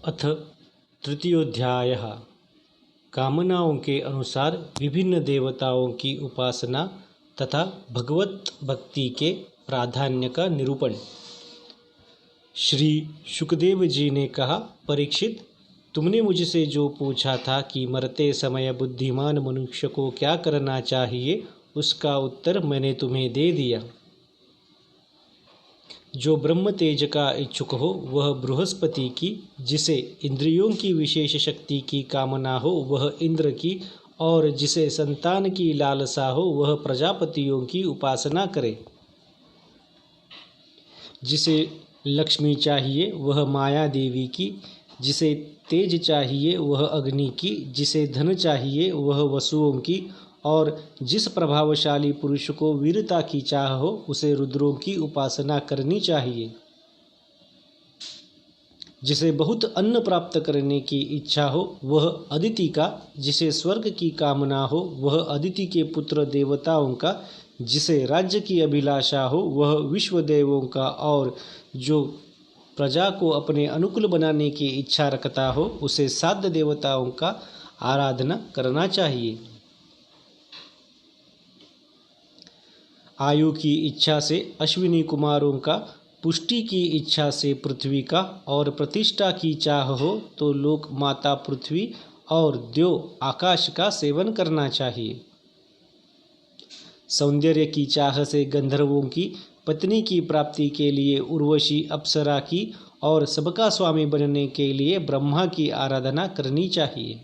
अथ तृतीयोध्यायः कामनाओं के अनुसार विभिन्न देवताओं की उपासना तथा भगवत भक्ति के प्राधान्य का निरूपण। श्री शुकदेव जी ने कहा, परीक्षित, तुमने मुझसे जो पूछा था कि मरते समय बुद्धिमान मनुष्य को क्या करना चाहिए, उसका उत्तर मैंने तुम्हें दे दिया। जो ब्रह्म तेज का इच्छुक हो वह बृहस्पति की, जिसे इंद्रियों की विशेष शक्ति की कामना हो वह इंद्र की, और जिसे संतान की लालसा हो वह प्रजापतियों की उपासना करे। जिसे लक्ष्मी चाहिए वह माया देवी की, जिसे तेज चाहिए वह अग्नि की, जिसे धन चाहिए वह वसुओं की, और जिस प्रभावशाली पुरुष को वीरता की चाह हो उसे रुद्रों की उपासना करनी चाहिए। जिसे बहुत अन्न प्राप्त करने की इच्छा हो वह अदिति का, जिसे स्वर्ग की कामना हो वह अदिति के पुत्र देवताओं का, जिसे राज्य की अभिलाषा हो वह विश्वदेवों का, और जो प्रजा को अपने अनुकूल बनाने की इच्छा रखता हो उसे साध्य देवताओं का आराधना करना चाहिए। आयु की इच्छा से अश्विनी कुमारों का, पुष्टि की इच्छा से पृथ्वी का, और प्रतिष्ठा की चाह हो तो लोक माता पृथ्वी और द्यो आकाश का सेवन करना चाहिए। सौंदर्य की चाह से गंधर्वों की, पत्नी की प्राप्ति के लिए उर्वशी अप्सरा की, और सबका स्वामी बनने के लिए ब्रह्मा की आराधना करनी चाहिए।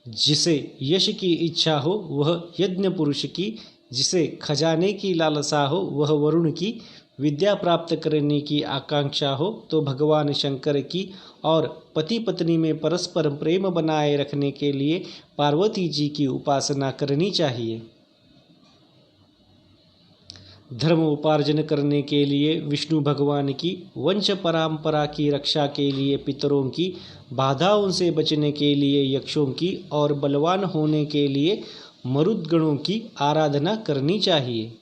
जिसे यश की इच्छा हो वह यज्ञ पुरुष की, जिसे खजाने की लालसा हो वह वरुण की, विद्या प्राप्त करने की आकांक्षा हो तो भगवान शंकर की, और पति पत्नी में परस्पर प्रेम बनाए रखने के लिए पार्वती जी की उपासना करनी चाहिए। धर्म उपार्जन करने के लिए विष्णु भगवान की, वंश परंपरा की रक्षा के लिए पितरों की, बाधाओं से बचने के लिए यक्षों की, और बलवान होने के लिए मरुद्गणों की आराधना करनी चाहिए।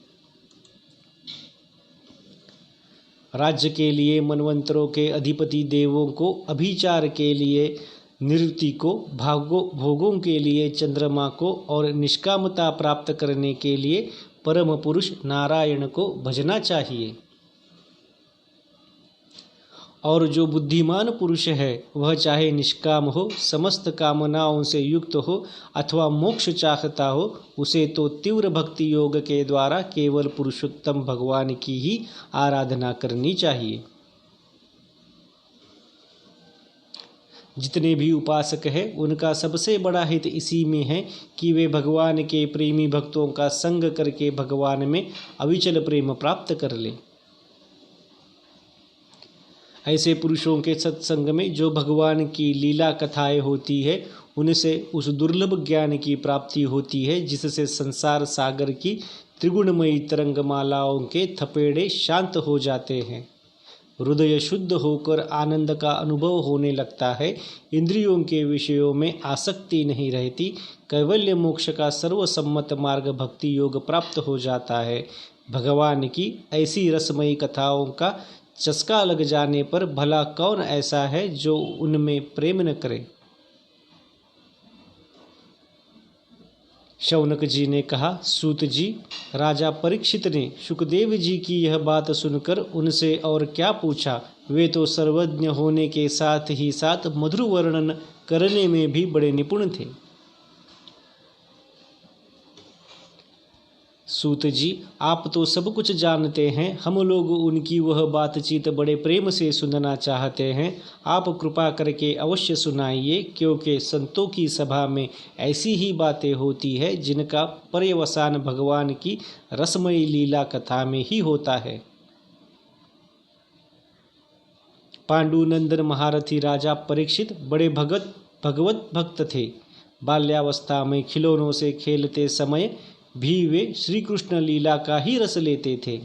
राज्य के लिए मनवंतरों के अधिपति देवों को, अभिचार के लिए निवृत्ति को, भोगों के लिए चंद्रमा को, और निष्कामता प्राप्त करने के लिए परम पुरुष नारायण को भजना चाहिए। और जो बुद्धिमान पुरुष है वह चाहे निष्काम हो, समस्त कामनाओं से युक्त हो अथवा मोक्ष चाहता हो, उसे तो तीव्र भक्ति योग के द्वारा केवल पुरुषोत्तम भगवान की ही आराधना करनी चाहिए। जितने भी उपासक हैं उनका सबसे बड़ा हित इसी में है कि वे भगवान के प्रेमी भक्तों का संग करके भगवान में अविचल प्रेम प्राप्त कर लें। ऐसे पुरुषों के सत्संग में जो भगवान की लीला कथाएं होती है उनसे उस दुर्लभ ज्ञान की प्राप्ति होती है जिससे संसार सागर की त्रिगुणमयी तरंगमालाओं के थपेड़े शांत हो जाते हैं। हृदय शुद्ध होकर आनंद का अनुभव होने लगता है। इंद्रियों के विषयों में आसक्ति नहीं रहती। कैवल्य मोक्ष का सर्वसम्मत मार्ग भक्ति योग प्राप्त हो जाता है। भगवान की ऐसी रसमयी कथाओं का चस्का लग जाने पर भला कौन ऐसा है जो उनमें प्रेम न करे। शौनक जी ने कहा, सूत जी, राजा परीक्षित ने शुकदेव जी की यह बात सुनकर उनसे और क्या पूछा। वे तो सर्वज्ञ होने के साथ ही साथ मधुर वर्णन करने में भी बड़े निपुण थे। सूत जी, आप तो सब कुछ जानते हैं, हम लोग उनकी वह बातचीत बड़े प्रेम से सुनना चाहते हैं। आप कृपा करके अवश्य सुनाइए, क्योंकि संतों की सभा में ऐसी ही बातें होती है जिनका पर्यवसान भगवान की रसमयी लीला कथा में ही होता है। पांडुनंदन महारथी राजा परीक्षित बड़े भगवत भक्त थे। बाल्यावस्था में खिलौनों से खेलते समय भी वे श्री कृष्ण लीला का ही रस लेते थे।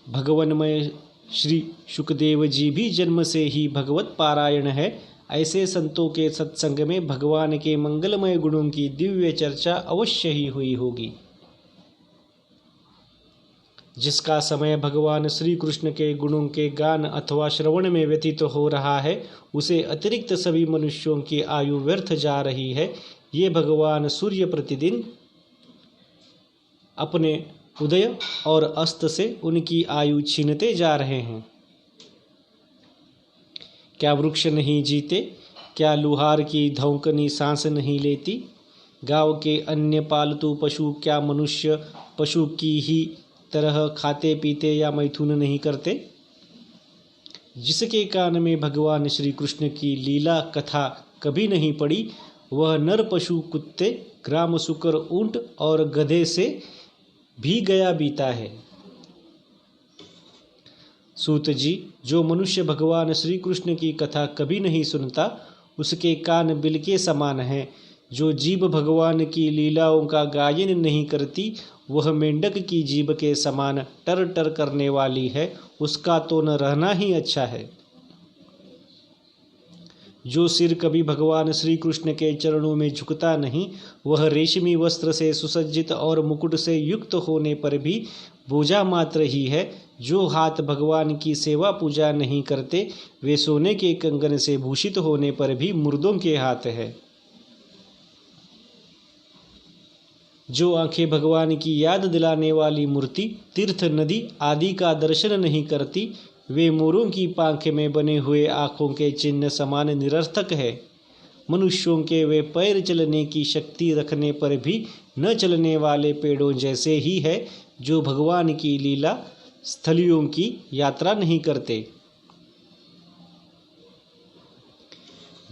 भगवन्मय श्री शुकदेव जी भी जन्म से ही भगवत पारायण है। ऐसे संतों के सत्संग में भगवान के मंगलमय गुणों की दिव्य चर्चा अवश्य ही हुई होगी। जिसका समय भगवान श्री कृष्ण के गुणों के गान अथवा श्रवण में व्यतीत हो रहा है, उसे अतिरिक्त सभी मनुष्यों की आयु व्यर्थ जा रही है। ये भगवान सूर्य प्रतिदिन अपने उदय और अस्त से उनकी आयु छीनते जा रहे हैं। क्या वृक्ष नहीं जीते? क्या लुहार की धौंकनी सांस नहीं लेती? गांव के अन्य पालतू पशु क्या मनुष्य पशु की ही तरह खाते पीते या मैथुन नहीं करते? जिसके कान में भगवान श्री कृष्ण की लीला कथा कभी नहीं पड़ी, वह नर पशु कुत्ते, ग्राम सुकर, ऊंट और गधे से भी गया बीता है। सूत जी, जो मनुष्य भगवान श्री कृष्ण की कथा कभी नहीं सुनता, उसके कान बिल के समान हैं। जो जीभ भगवान की लीलाओं का गायन नहीं करती, वह मेंढक की जीभ के समान टर टर करने वाली है। उसका तो न रहना ही अच्छा है। जो सिर कभी भगवान श्री कृष्ण के चरणों में झुकता नहीं, वह रेशमी वस्त्र से सुसज्जित और मुकुट से युक्त होने पर भी बोझा मात्र ही है। जो हाथ भगवान की सेवा पूजा नहीं करते, वे सोने के कंगन से भूषित होने पर भी मुर्दों के हाथ है। जो आंखें भगवान की याद दिलाने वाली मूर्ति, तीर्थ, नदी आदि का दर्शन नहीं करती, वे मोरों की पांख में बने हुए आँखों के चिन्ह समान निरर्थक है। मनुष्यों के वे पैर चलने की शक्ति रखने पर भी न चलने वाले पेड़ों जैसे ही है, जो भगवान की लीला स्थलियों की यात्रा नहीं करते।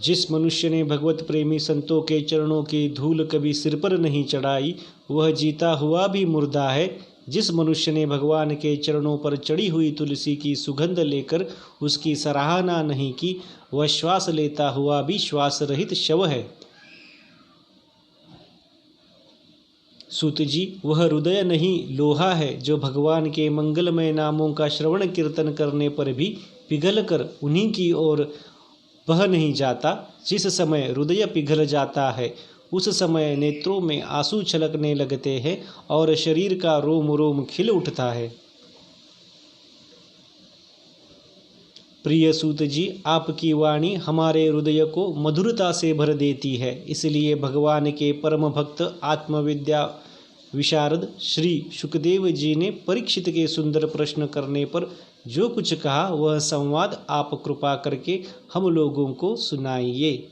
जिस मनुष्य ने भगवत प्रेमी संतों के चरणों की धूल कभी सिर पर नहीं चढ़ाई, वह जीता हुआ भी मुर्दा है। जिस मनुष्य ने भगवान के चरणों पर चढ़ी हुई तुलसी की सुगंध लेकर उसकी सराहना नहीं की, वह श्वास लेता हुआ भी श्वास रहित शव है। सूत जी, वह हृदय नहीं लोहा है, जो भगवान के मंगलमय नामों का श्रवण कीर्तन करने पर भी पिघल कर उन्हीं की ओर बह नहीं जाता। जिस समय हृदय पिघल जाता है, उस समय नेत्रों में आंसू छलकने लगते हैं और शरीर का रोम रोम खिल उठता है। प्रिय सूत जी, आपकी वाणी हमारे हृदय को मधुरता से भर देती है। इसलिए भगवान के परम भक्त आत्मविद्या विशारद श्री सुखदेव जी ने परीक्षित के सुंदर प्रश्न करने पर जो कुछ कहा, वह संवाद आप कृपा करके हम लोगों को सुनाइए।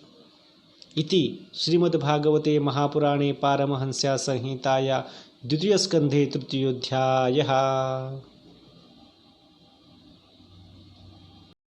इति श्रीमद्भागवते महापुराणे पारमहंस्या संहिताया द्वितीय स्कंधे तृतीयोऽध्यायः।